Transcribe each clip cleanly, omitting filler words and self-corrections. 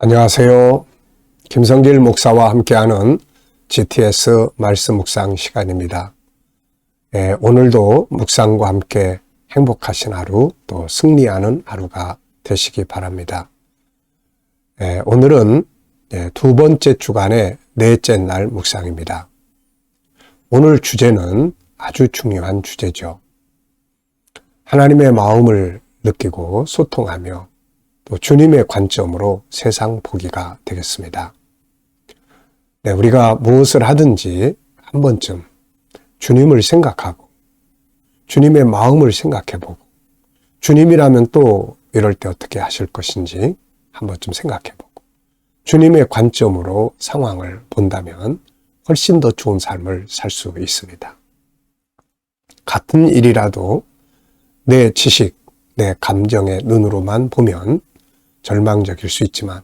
안녕하세요. 김성길 목사와 함께하는 GTS 말씀 묵상 시간입니다. 오늘도 묵상과 함께 행복하신 하루, 또 승리하는 하루가 되시기 바랍니다. 오늘은 두 번째 주간의 넷째 날 묵상입니다. 오늘 주제는 아주 중요한 주제죠. 하나님의 마음을 느끼고 소통하며 또 주님의 관점으로 세상 보기가 되겠습니다. 우리가 무엇을 하든지 한 번쯤 주님을 생각하고 주님의 마음을 생각해보고 주님이라면 또 이럴 때 어떻게 하실 것인지 한 번쯤 생각해보고 주님의 관점으로 상황을 본다면 훨씬 더 좋은 삶을 살 수 있습니다. 같은 일이라도 내 지식, 내 감정의 눈으로만 보면 절망적일 수 있지만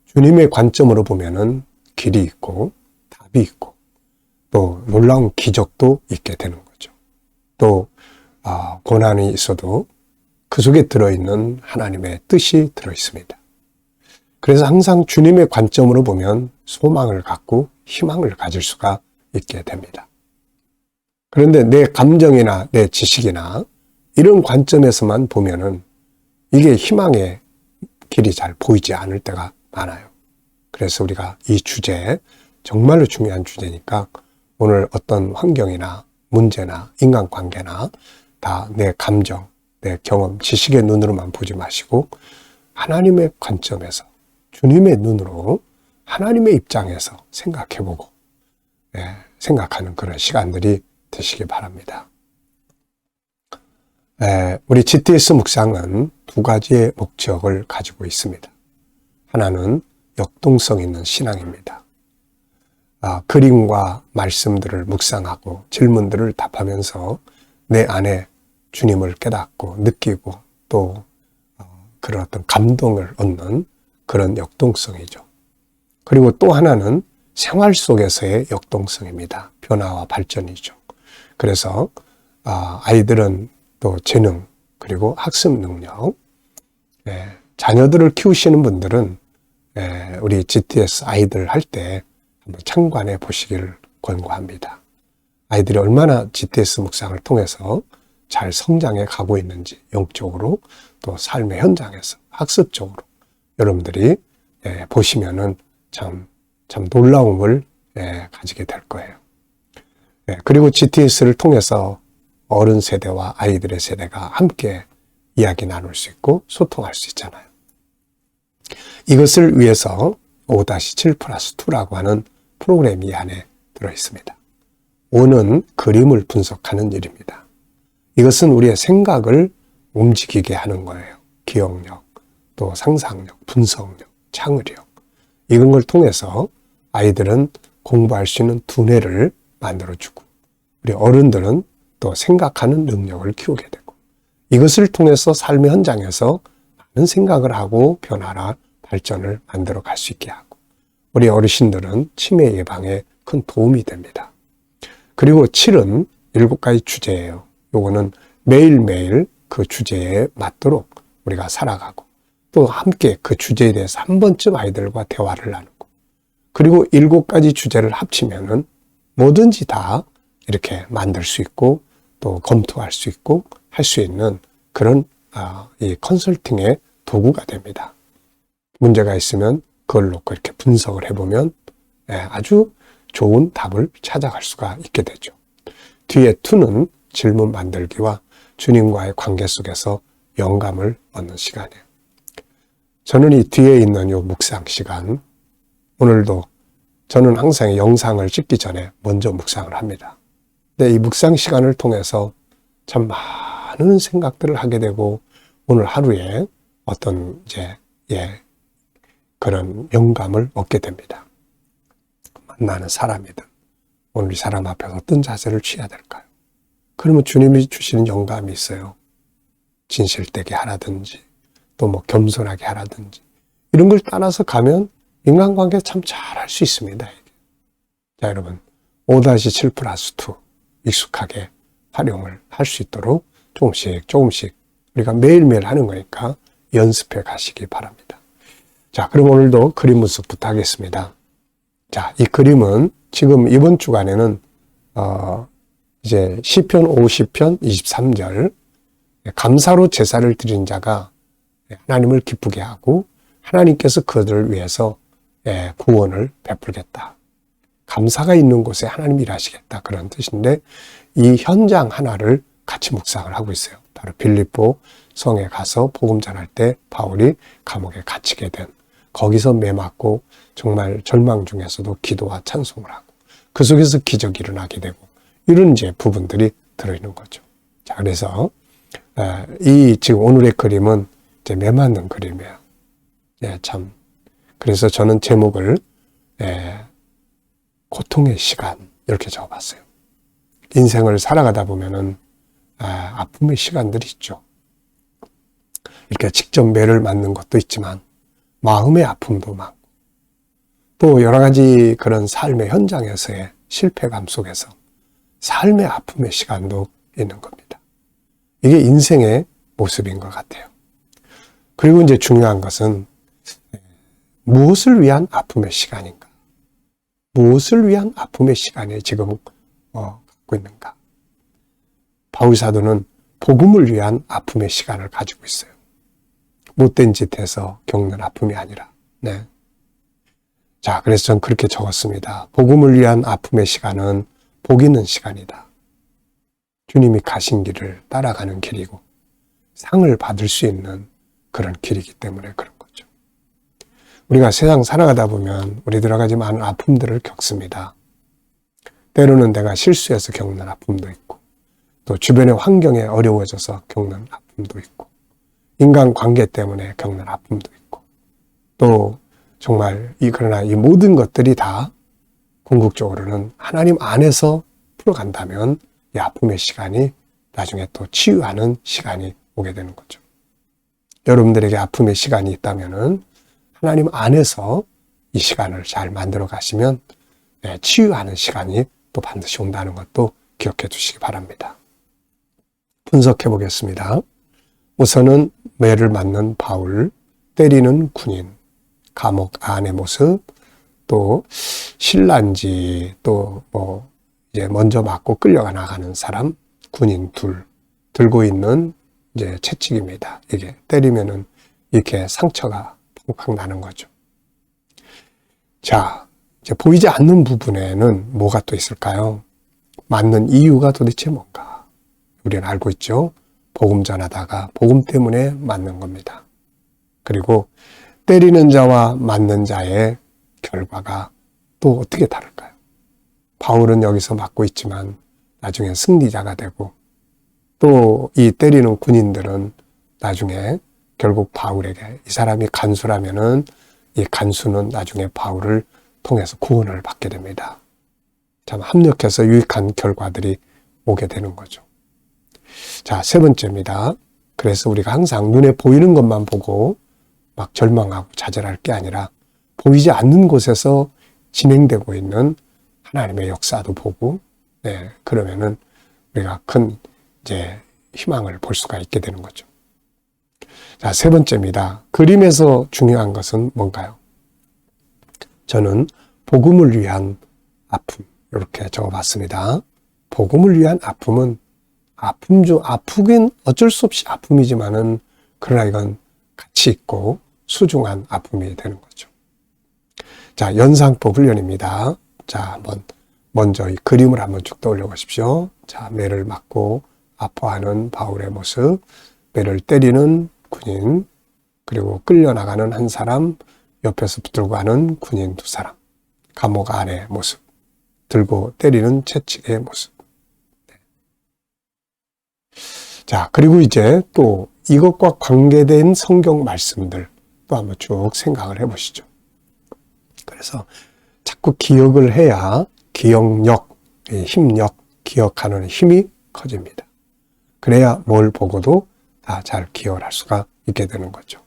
주님의 관점으로 보면은 길이 있고 답이 있고 또 놀라운 기적도 있게 되는 거죠. 또 고난이 있어도 그 속에 들어있는 하나님의 뜻이 들어있습니다. 그래서 항상 주님의 관점으로 보면 소망을 갖고 희망을 가질 수가 있게 됩니다. 그런데 내 감정이나 내 지식이나 이런 관점에서만 보면은 이게 희망의 길이 잘 보이지 않을 때가 많아요. 그래서 우리가 이 주제, 정말로 중요한 주제니까 오늘 어떤 환경이나 문제나 인간관계나 다 내 감정, 내 경험, 지식의 눈으로만 보지 마시고 하나님의 관점에서 주님의 눈으로 하나님의 입장에서 생각해보고 생각하는 그런 시간들이 되시기 바랍니다. 우리 GTS 묵상은 두 가지의 목적을 가지고 있습니다. 하나는 역동성 있는 신앙입니다. 그림과 말씀들을 묵상하고 질문들을 답하면서 내 안에 주님을 깨닫고 느끼고 또 그런 어떤 감동을 얻는 그런 역동성이죠. 그리고 또 하나는 생활 속에서의 역동성입니다. 변화와 발전이죠. 그래서 아이들은 또 재능 그리고 학습 능력, 자녀들을 키우시는 분들은 우리 GTS 아이들 할 때 한번 참관해 보시기를 권고합니다. 아이들이 얼마나 GTS 묵상을 통해서 잘 성장해 가고 있는지 영적으로 또 삶의 현장에서 학습적으로 여러분들이 보시면은 참 놀라움을 가지게 될 거예요. 그리고 GTS를 통해서 어른 세대와 아이들의 세대가 함께 이야기 나눌 수 있고 소통할 수 있잖아요. 이것을 위해서 5-7+2라고 하는 프로그램이 이 안에 들어있습니다. 5는 그림을 분석하는 일입니다. 이것은 우리의 생각을 움직이게 하는 거예요. 기억력, 또 상상력, 분석력, 창의력 이런 걸 통해서 아이들은 공부할 수 있는 두뇌를 만들어주고 우리 어른들은 또 생각하는 능력을 키우게 되고 이것을 통해서 삶의 현장에서 많은 생각을 하고 변화나 발전을 만들어 갈 수 있게 하고 우리 어르신들은 치매 예방에 큰 도움이 됩니다. 그리고 7은 7가지 주제예요. 요거는 매일매일 그 주제에 맞도록 우리가 살아가고 또 함께 그 주제에 대해서 한 번쯤 아이들과 대화를 나누고 그리고 7가지 주제를 합치면은 뭐든지 다 이렇게 만들 수 있고 또 검토할 수 있고 할 수 있는 그런 이 컨설팅의 도구가 됩니다. 문제가 있으면 그걸 놓고 이렇게 분석을 해보면 아주 좋은 답을 찾아갈 수가 있게 되죠. 뒤에 2는 질문 만들기와 주님과의 관계 속에서 영감을 얻는 시간이에요. 저는 이 뒤에 있는 이 묵상 시간, 오늘도 저는 항상 영상을 찍기 전에 먼저 묵상을 합니다. 이 묵상 시간을 통해서 참 많은 생각들을 하게 되고 오늘 하루에 어떤 그런 영감을 얻게 됩니다. 만나는 사람이든 오늘 이 사람 앞에서 어떤 자세를 취해야 될까요? 그러면 주님이 주시는 영감이 있어요. 진실되게 하라든지 또 뭐 겸손하게 하라든지 이런 걸 따라서 가면 인간관계 참 잘할 수 있습니다. 자, 여러분 5-7+2 익숙하게 활용을 할 수 있도록 조금씩 우리가 매일매일 하는 거니까 연습해 가시기 바랍니다. 자, 그럼 오늘도 그림 분석부터 하겠습니다. 자, 이 그림은 지금 이번 주간에는 이제 시편 50편 23절 감사로 제사를 드린 자가 하나님을 기쁘게 하고 하나님께서 그들을 위해서 구원을 베풀겠다. 감사가 있는 곳에 하나님 일하시겠다. 그런 뜻인데 이 현장 하나를 같이 묵상을 하고 있어요. 바로 빌립보 성에 가서 복음 전할 때 바울이 감옥에 갇히게 된 거기서 매맞고 정말 절망 중에서도 기도와 찬송을 하고 그 속에서 기적이 일어나게 되고 이런 이제 부분들이 들어있는 거죠. 자, 그래서 이 지금 오늘의 그림은 이제 매맞는 그림이에요. 참. 그래서 저는 제목을 고통의 시간 이렇게 적어봤어요. 인생을 살아가다 보면은 아픔의 시간들이 있죠. 이렇게 직접 매를 맞는 것도 있지만 마음의 아픔도 많고 또 여러 가지 그런 삶의 현장에서의 실패감 속에서 삶의 아픔의 시간도 있는 겁니다. 이게 인생의 모습인 것 같아요. 그리고 이제 중요한 것은 무엇을 위한 아픔의 시간인가? 무엇을 위한 아픔의 시간에 지금 갖고 있는가? 바울 사도는 복음을 위한 아픔의 시간을 가지고 있어요. 못된 짓 해서 겪는 아픔이 아니라. 네. 자, 그래서 전 그렇게 적었습니다. 복음을 위한 아픔의 시간은 복 있는 시간이다. 주님이 가신 길을 따라가는 길이고 상을 받을 수 있는 그런 길이기 때문에 그런 거죠. 우리가 세상 살아가다 보면 우리 여러 가지 많은 아픔들을 겪습니다. 때로는 내가 실수해서 겪는 아픔도 있고 또 주변의 환경에 어려워져서 겪는 아픔도 있고 인간관계 때문에 겪는 아픔도 있고 또 정말 그러나 이 모든 것들이 다 궁극적으로는 하나님 안에서 풀어간다면 이 아픔의 시간이 나중에 또 치유하는 시간이 오게 되는 거죠. 여러분들에게 아픔의 시간이 있다면은 하나님 안에서 이 시간을 잘 만들어 가시면 치유하는 시간이 또 반드시 온다는 것도 기억해 두시기 바랍니다. 분석해 보겠습니다. 우선은 매를 맞는 바울, 때리는 군인, 감옥 안의 모습, 또 신란지, 또 이제 먼저 맞고 끌려가 나가는 사람, 군인 둘, 들고 있는 이제 채찍입니다. 이게 때리면은 이렇게 상처가 팍팍 나는 거죠. 자, 이제 보이지 않는 부분에는 뭐가 또 있을까요? 맞는 이유가 도대체 뭔가? 우리는 알고 있죠. 복음 전하다가 복음 때문에 맞는 겁니다. 그리고 때리는 자와 맞는 자의 결과가 또 어떻게 다를까요? 바울은 여기서 맞고 있지만 나중에 승리자가 되고 또 이 때리는 군인들은 나중에 결국 바울에게 이 사람이 간수라면은 이 간수는 나중에 바울을 통해서 구원을 받게 됩니다. 참 합력해서 유익한 결과들이 오게 되는 거죠. 자, 세 번째입니다. 그래서 우리가 항상 눈에 보이는 것만 보고 막 절망하고 좌절할 게 아니라 보이지 않는 곳에서 진행되고 있는 하나님의 역사도 보고, 그러면은 우리가 큰 이제 희망을 볼 수가 있게 되는 거죠. 자, 세 번째입니다. 그림에서 중요한 것은 뭔가요? 저는 복음을 위한 아픔, 이렇게 적어봤습니다. 복음을 위한 아픔은 아프긴 어쩔 수 없이 아픔이지만은 그러나 이건 가치 있고 소중한 아픔이 되는 거죠. 자, 연상법 훈련입니다. 자, 먼저 이 그림을 한번 쭉 떠올려 보십시오. 자, 매를 맞고 아파하는 바울의 모습, 매를 때리는 군인, 그리고 끌려나가는 한 사람, 옆에서 붙들고 가는 군인 두 사람, 감옥 안의 모습, 들고 때리는 채찍의 모습. 자, 그리고 이제 또 이것과 관계된 성경 말씀들 또 한번 쭉 생각을 해보시죠. 그래서 자꾸 기억을 해야 기억력, 힘력, 기억하는 힘이 커집니다. 그래야 뭘 보고도 다 잘 기억을 할 수가 있게 되는 거죠.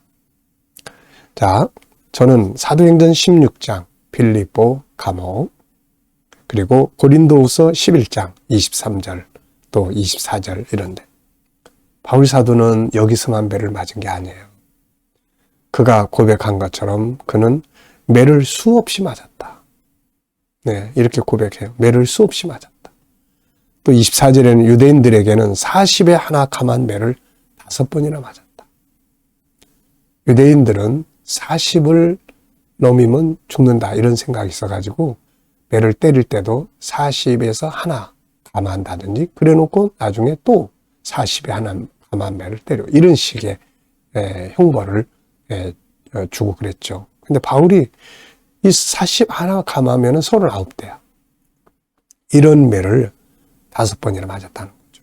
자, 저는 사도행전 16장, 빌립보 감옥, 그리고 고린도후서 11장 23절, 또 24절 이런데 바울 사도는 여기서만 매를 맞은 게 아니에요. 그가 고백한 것처럼 그는 매를 수없이 맞았다. 네, 이렇게 고백해요. 매를 수없이 맞았다. 또 24절에는 유대인들에게는 40에 하나 감한 매를 5번이나 맞았다. 유대인들은 40을 넘으면 죽는다 이런 생각이 있어가지고 매를 때릴 때도 40에서 하나 감한다든지 그래놓고 나중에 또 40에 하나 감한 매를 때려 이런 식의 형벌을 주고 그랬죠. 근데 바울이 이 40 하나 감하면 39대야. 이런 매를 5번이나 맞았다는 거죠.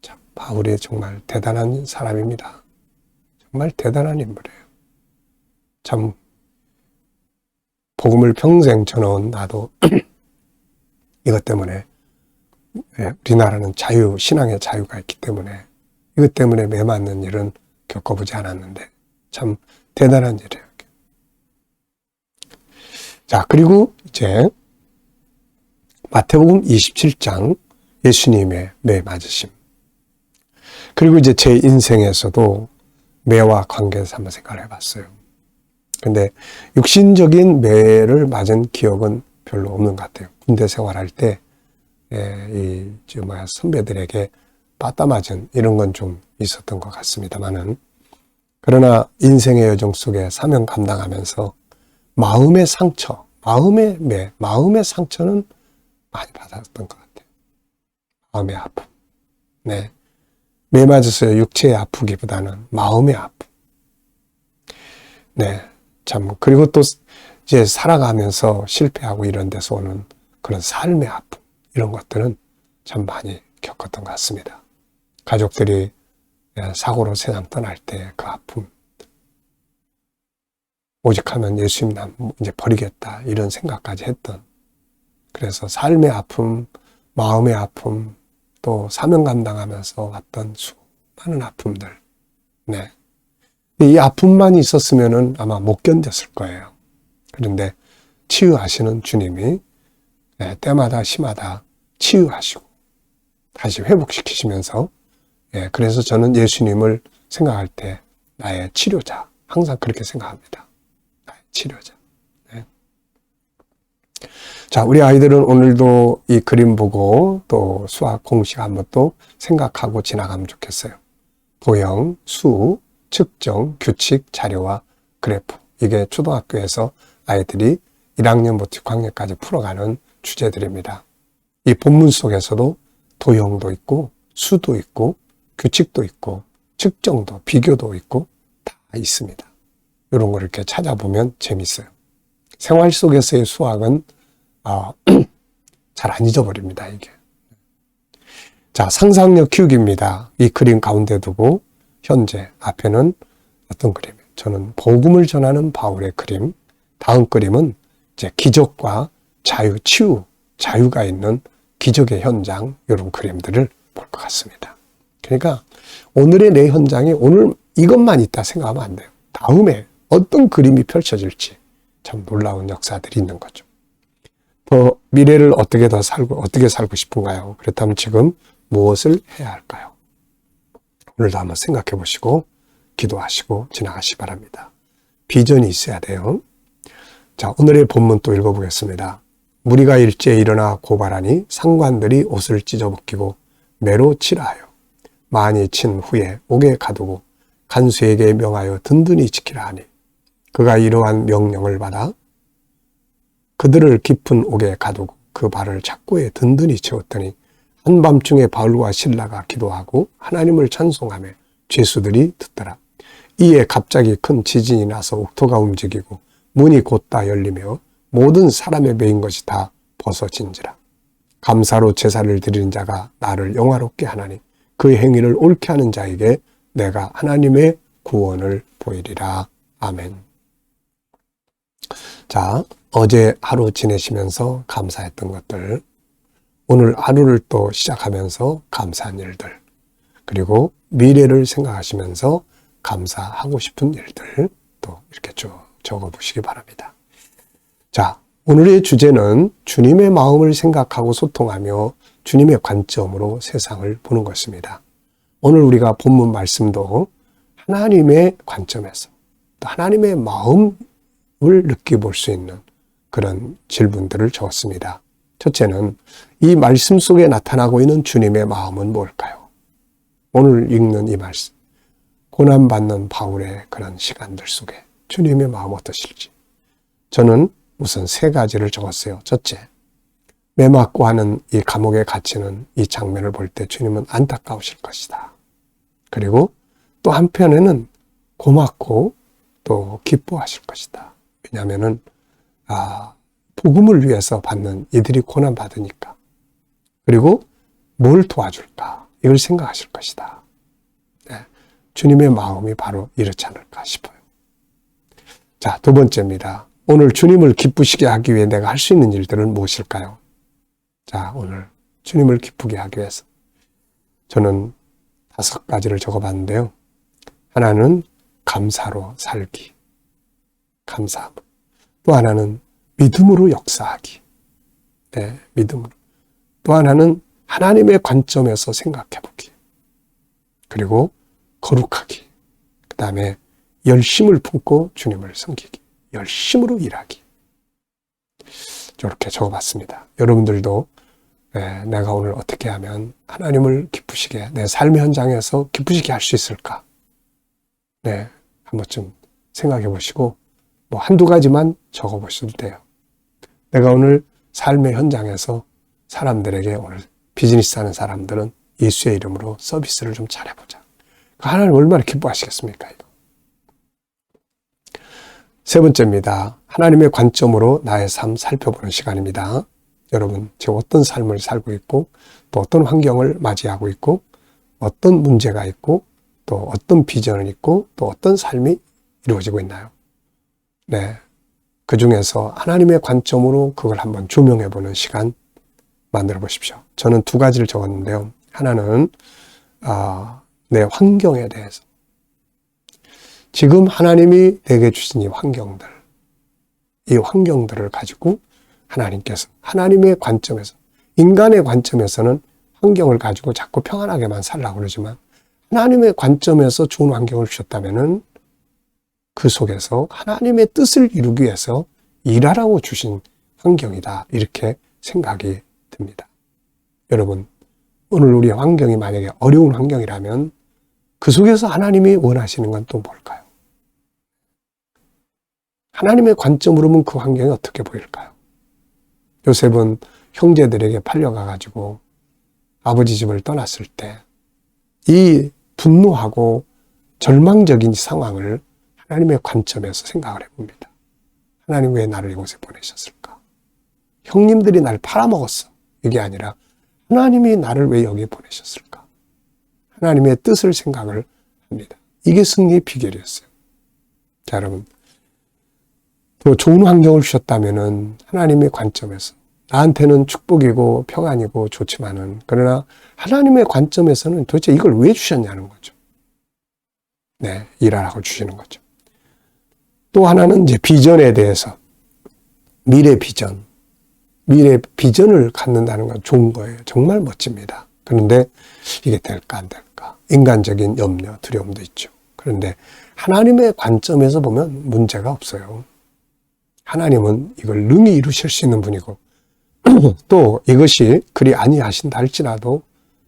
참, 바울이 정말 대단한 사람입니다. 정말 대단한 인물이에요. 참 복음을 평생 전해온 나도 이것 때문에 우리나라는 자유, 신앙의 자유가 있기 때문에 이것 때문에 매 맞는 일은 겪어보지 않았는데 참 대단한 일이에요. 자, 그리고 이제 마태복음 27장 예수님의 매 맞으심. 그리고 이제 제 인생에서도 매와 관계해서 한번 생각을 해봤어요. 근데 육신적인 매를 맞은 기억은 별로 없는 것 같아요. 군대 생활할 때 선배들에게 빠따 맞은 이런 건 좀 있었던 것 같습니다만은 그러나 인생의 여정 속에 사명 감당하면서 마음의 상처, 마음의 매, 마음의 상처는 많이 받았던 것 같아요. 마음의 아픔. 네. 매 맞아서 육체의 아프기보다는 마음의 아픔. 네. 참, 그리고 또 이제 살아가면서 실패하고 이런 데서 오는 그런 삶의 아픔. 이런 것들은 참 많이 겪었던 것 같습니다. 가족들이 사고로 세상 떠날 때 그 아픔. 오직 하면 예수님 난 이제 버리겠다. 이런 생각까지 했던. 그래서 삶의 아픔, 마음의 아픔, 또 사명 감당하면서 왔던 수많은 아픔들. 네. 이 아픔만 있었으면은 아마 못 견뎠을 거예요. 그런데 치유하시는 주님이 때마다 시마다 치유하시고 다시 회복시키시면서 그래서 저는 예수님을 생각할 때 나의 치료자, 항상 그렇게 생각합니다. 나의 치료자. 네. 자, 우리 아이들은 오늘도 이 그림 보고 또 수학 공식 한번 또 생각하고 지나가면 좋겠어요. 도형, 수, 측정, 규칙, 자료와 그래프. 이게 초등학교에서 아이들이 1학년부터 6학년까지 풀어가는 주제들입니다. 이 본문 속에서도 도형도 있고 수도 있고 규칙도 있고 측정도 비교도 있고 다 있습니다. 이런 걸 이렇게 찾아보면 재밌어요. 생활 속에서의 수학은 잘 안 잊어버립니다. 이게. 자, 상상력 키우기입니다. 이 그림 가운데 두고 현재 앞에는 어떤 그림이에요? 저는 복음을 전하는 바울의 그림. 다음 그림은 이제 기적과 자유, 치유, 자유가 있는 기적의 현장 이런 그림들을 볼 것 같습니다. 그러니까 오늘의 내 현장에 오늘 이것만 있다 생각하면 안 돼요. 다음에 어떤 그림이 펼쳐질지 참 놀라운 역사들이 있는 거죠. 더 미래를 어떻게 살고 싶은가요? 그렇다면 지금 무엇을 해야 할까요? 오늘도 한번 생각해 보시고 기도하시고 지나가시기 바랍니다. 비전이 있어야 돼요. 자, 오늘의 본문 또 읽어보겠습니다. 무리가 일제에 일어나 고발하니 상관들이 옷을 찢어벗기고 매로 치라하여 많이 친 후에 옥에 가두고 간수에게 명하여 든든히 지키라 하니 그가 이러한 명령을 받아 그들을 깊은 옥에 가두고 그 발을 착고에 든든히 채웠더니 한밤중에 바울과 실라가 기도하고 하나님을 찬송하며 죄수들이 듣더라. 이에 갑자기 큰 지진이 나서 옥토가 움직이고 문이 곧다 열리며 모든 사람의 매인 것이 다 벗어진지라. 감사로 제사를 드리는 자가 나를 영화롭게 하나니 그 행위를 옳게 하는 자에게 내가 하나님의 구원을 보이리라. 아멘. 자, 어제 하루 지내시면서 감사했던 것들, 오늘 하루를 또 시작하면서 감사한 일들, 그리고 미래를 생각하시면서 감사하고 싶은 일들 또 이렇게 쭉 적어보시기 바랍니다. 자, 오늘의 주제는 주님의 마음을 생각하고 소통하며 주님의 관점으로 세상을 보는 것입니다. 오늘 우리가 본문 말씀도 하나님의 관점에서 또 하나님의 마음을 느껴볼 수 있는 그런 질문들을 적었습니다. 첫째는 이 말씀 속에 나타나고 있는 주님의 마음은 뭘까요? 오늘 읽는 이 말씀, 고난받는 바울의 그런 시간들 속에 주님의 마음 어떠실지. 저는 우선 3가지를 적었어요. 첫째, 매 맞고 하는 이 감옥에 갇히는 이 장면을 볼 때 주님은 안타까우실 것이다. 그리고 또 한편에는 고맙고 또 기뻐하실 것이다. 왜냐하면은 복음을 위해서 받는 이들이 고난 받으니까. 그리고 뭘 도와줄까? 이걸 생각하실 것이다. 네, 주님의 마음이 바로 이렇지 않을까 싶어요. 자, 2번째입니다. 오늘 주님을 기쁘시게 하기 위해 내가 할 수 있는 일들은 무엇일까요? 자, 오늘 주님을 기쁘게 하기 위해서 저는 5가지를 적어봤는데요. 하나는 감사로 살기, 감사함. 또 하나는 믿음으로 역사하기, 네, 믿음으로. 또 하나는 하나님의 관점에서 생각해보기. 그리고 거룩하기. 그 다음에 열심을 품고 주님을 섬기기. 열심으로 일하기. 이렇게 적어봤습니다. 여러분들도 내가 오늘 어떻게 하면 하나님을 기쁘시게, 내 삶의 현장에서 기쁘시게 할 수 있을까? 네, 한 번쯤 생각해 보시고 뭐 1-2가지만 적어 보셔도 돼요. 내가 오늘 삶의 현장에서 사람들에게 오늘 비즈니스 하는 사람들은 예수의 이름으로 서비스를 좀 잘해보자. 하나님 얼마나 기뻐하시겠습니까? 이거. 3번째입니다. 하나님의 관점으로 나의 삶 살펴보는 시간입니다. 여러분, 지금 어떤 삶을 살고 있고 또 어떤 환경을 맞이하고 있고 어떤 문제가 있고 또 어떤 비전이 있고 또 어떤 삶이 이루어지고 있나요? 네, 그 중에서 하나님의 관점으로 그걸 한번 조명해보는 시간 만들어 보십시오. 저는 2가지를 적었는데요. 하나는 내 환경에 대해서. 지금 하나님이 내게 주신 이 환경들을 가지고 하나님께서 하나님의 관점에서, 인간의 관점에서는 환경을 가지고 자꾸 평안하게만 살라고 그러지만 하나님의 관점에서 좋은 환경을 주셨다면은 그 속에서 하나님의 뜻을 이루기 위해서 일하라고 주신 환경이다. 이렇게 생각이 듭니다. 여러분, 오늘 우리의 환경이 만약에 어려운 환경이라면 그 속에서 하나님이 원하시는 건 또 뭘까요? 하나님의 관점으로 보면 그 환경이 어떻게 보일까요? 요셉은 형제들에게 팔려가가지고 아버지 집을 떠났을 때 이 분노하고 절망적인 상황을 하나님의 관점에서 생각을 해봅니다. 하나님 왜 나를 이곳에 보내셨을까? 형님들이 날 팔아먹었어. 이게 아니라 하나님이 나를 왜 여기에 보내셨을까? 하나님의 뜻을 생각을 합니다. 이게 승리의 비결이었어요. 자, 여러분, 또 좋은 환경을 주셨다면은 하나님의 관점에서 나한테는 축복이고 평안이고 좋지만은, 그러나 하나님의 관점에서는 도대체 이걸 왜 주셨냐는 거죠. 네, 일하라고 주시는 거죠. 또 하나는 이제 비전에 대해서, 미래 비전을 갖는다는 건 좋은 거예요. 정말 멋집니다. 그런데 이게 될까 안 될까? 인간적인 염려, 두려움도 있죠. 그런데 하나님의 관점에서 보면 문제가 없어요. 하나님은 이걸 능히 이루실 수 있는 분이고 또 이것이 그리 아니하신다 할지라도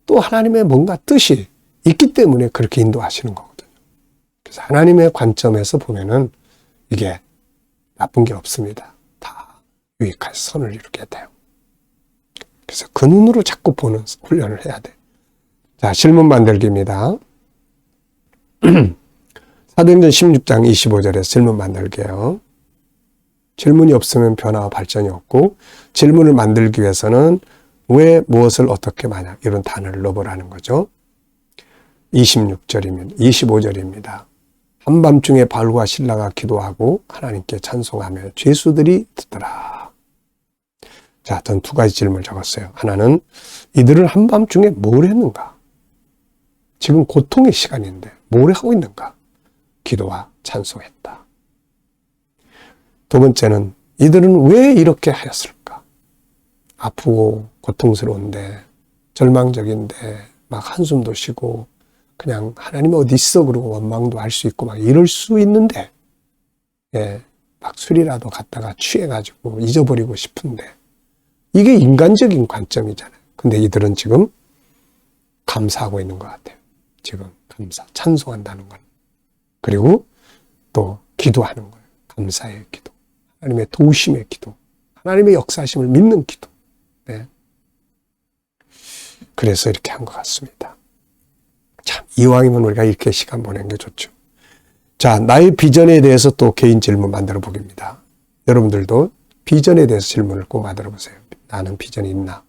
또 하나님의 뭔가 뜻이 있기 때문에 그렇게 인도하시는 거거든요. 그래서 하나님의 관점에서 보면은 이게 나쁜 게 없습니다. 다 유익할 선을 이루게 돼요. 그래서 그 눈으로 자꾸 보는 훈련을 해야 돼. 자, 질문 만들기입니다. 사도행전 16장 25절에 질문 만들게요. 질문이 없으면 변화와 발전이 없고, 질문을 만들기 위해서는 왜, 무엇을, 어떻게, 만약 이런 단어를 넣어보라는 거죠. 25절입니다. 한밤중에 바울과 실라가 기도하고 하나님께 찬송하며 죄수들이 듣더라. 자, 전 2가지 질문을 적었어요. 하나는 이들은 한밤중에 뭘 했는가? 지금 고통의 시간인데 뭘 하고 있는가? 기도와 찬송했다. 2번째는 이들은 왜 이렇게 하였을까? 아프고 고통스러운데, 절망적인데, 막 한숨도 쉬고 그냥 하나님 어디 있어 그러고 원망도 할 수 있고 막 이럴 수 있는데 예, 막 술이라도 갖다가 취해가지고 잊어버리고 싶은데 이게 인간적인 관점이잖아요. 근데 이들은 지금 감사하고 있는 것 같아요. 지금 감사, 찬송한다는 건. 그리고 또 기도하는 거예요. 감사의 기도. 하나님의 도우심의 기도. 하나님의 역사심을 믿는 기도. 네. 그래서 이렇게 한 것 같습니다. 참, 이왕이면 우리가 이렇게 시간 보내는 게 좋죠. 자, 나의 비전에 대해서 또 개인 질문 만들어 보겠습니다. 여러분들도 비전에 대해서 질문을 꼭 만들어 보세요. 나는 비전이 있나?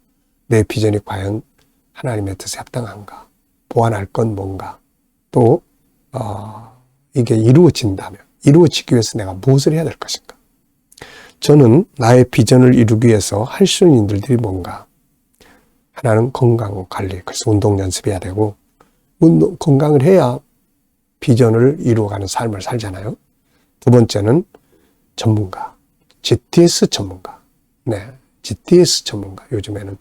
내 비전이 과연 하나님의 뜻에 합당한가? 보완할 건 뭔가? 또 이게 이루어진다면 이루어지기 위해서 내가 무엇을 해야 될 것인가? 저는 나의 비전을 이루기 위해서 할 수 있는 일들이 뭔가? 하나는 건강관리, 그래서 운동 연습해야 되고 건강을 해야 비전을 이루어가는 삶을 살잖아요. 두 번째는 전문가, GTS 전문가. 네, GTS 전문가. 요즘에는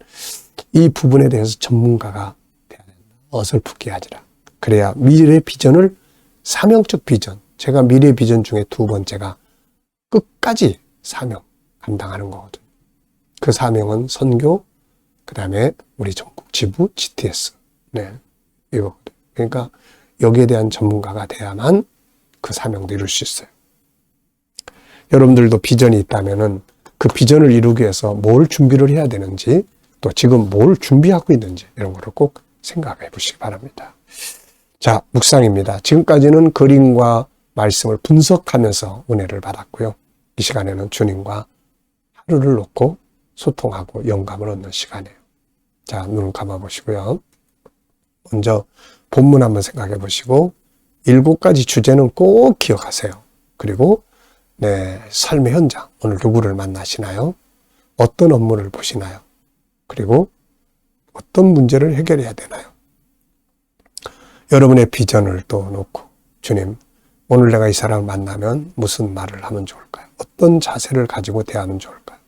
이 부분에 대해서 전문가가 돼야 된다. 어설프게 하지라. 그래야 미래 비전을, 사명적 비전. 제가 미래 비전 중에 두 번째가 끝까지 사명 감당하는 거거든요. 그 사명은 선교, 그 다음에 우리 전국 지부 GTS. 네, 이거. 그러니까 여기에 대한 전문가가 돼야만 그 사명도 이룰 수 있어요. 여러분들도 비전이 있다면은 그 비전을 이루기 위해서 뭘 준비를 해야 되는지, 또 지금 뭘 준비하고 있는지 이런 거를 꼭 생각해 보시기 바랍니다. 자, 묵상입니다. 지금까지는 그림과 말씀을 분석하면서 은혜를 받았고요. 이 시간에는 주님과 하루를 놓고 소통하고 영감을 얻는 시간이에요. 자, 눈을 감아 보시고요. 먼저 본문 한번 생각해 보시고 7가지 주제는 꼭 기억하세요. 그리고 내 삶의 현장, 오늘 누구를 만나시나요? 어떤 업무를 보시나요? 그리고 어떤 문제를 해결해야 되나요? 여러분의 비전을 또 놓고 주님, 오늘 내가 이 사람을 만나면 무슨 말을 하면 좋을까요? 어떤 자세를 가지고 대하면 좋을까요?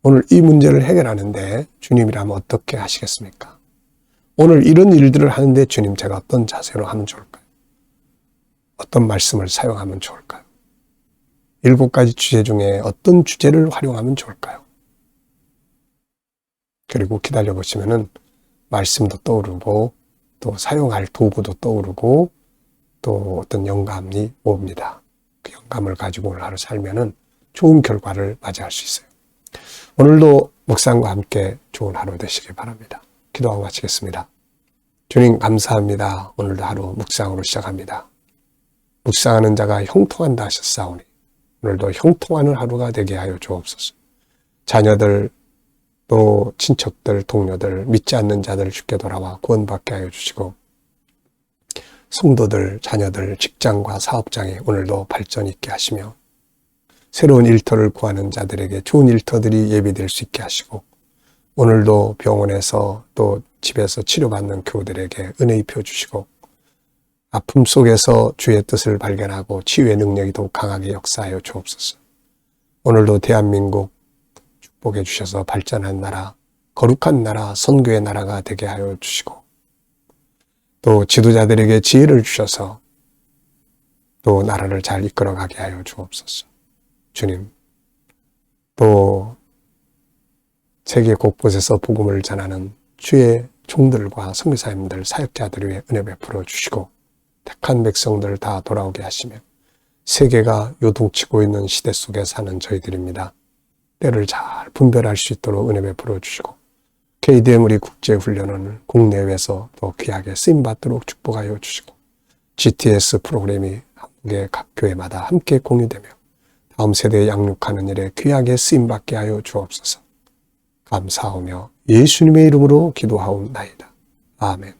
오늘 이 문제를 해결하는데 주님이라면 어떻게 하시겠습니까? 오늘 이런 일들을 하는데 주님, 제가 어떤 자세로 하면 좋을까요? 어떤 말씀을 사용하면 좋을까요? 7가지 주제 중에 어떤 주제를 활용하면 좋을까요? 그리고 기다려 보시면은 말씀도 떠오르고 또 사용할 도구도 떠오르고 또 어떤 영감이 옵니다. 그 영감을 가지고 오늘 하루 살면은 좋은 결과를 맞이할 수 있어요. 오늘도 묵상과 함께 좋은 하루 되시길 바랍니다. 기도하고 마치겠습니다. 주님 감사합니다. 오늘도 하루 묵상으로 시작합니다. 묵상하는 자가 형통한다 하셨사오니 오늘도 형통하는 하루가 되게 하여 주옵소서. 자녀들, 또 친척들, 동료들, 믿지 않는 자들 주께 돌아와 구원받게 하여 주시고 성도들, 자녀들, 직장과 사업장에 오늘도 발전 있게 하시며 새로운 일터를 구하는 자들에게 좋은 일터들이 예비될 수 있게 하시고 오늘도 병원에서 또 집에서 치료받는 교우들에게 은혜 입혀 주시고 아픔 속에서 주의 뜻을 발견하고 치유의 능력이 더욱 강하게 역사하여 주옵소서. 오늘도 대한민국 축복해 주셔서 발전한 나라, 거룩한 나라, 선교의 나라가 되게 하여 주시고 또 지도자들에게 지혜를 주셔서 또 나라를 잘 이끌어가게 하여 주옵소서. 주님, 또 세계 곳곳에서 복음을 전하는 주의 종들과 선교사님들, 사역자들 위해 은혜 베풀어 주시고 택한 백성들 다 돌아오게 하시며 세계가 요동치고 있는 시대 속에 사는 저희들입니다. 때를 잘 분별할 수 있도록 은혜 베풀어 주시고 KDM 우리 국제훈련을 국내외에서 더 귀하게 쓰임받도록 축복하여 주시고 GTS 프로그램이 한국의 각 교회마다 함께 공유되며 다음 세대에 양육하는 일에 귀하게 쓰임받게 하여 주옵소서. 감사하며 예수님의 이름으로 기도하옵나이다. 아멘.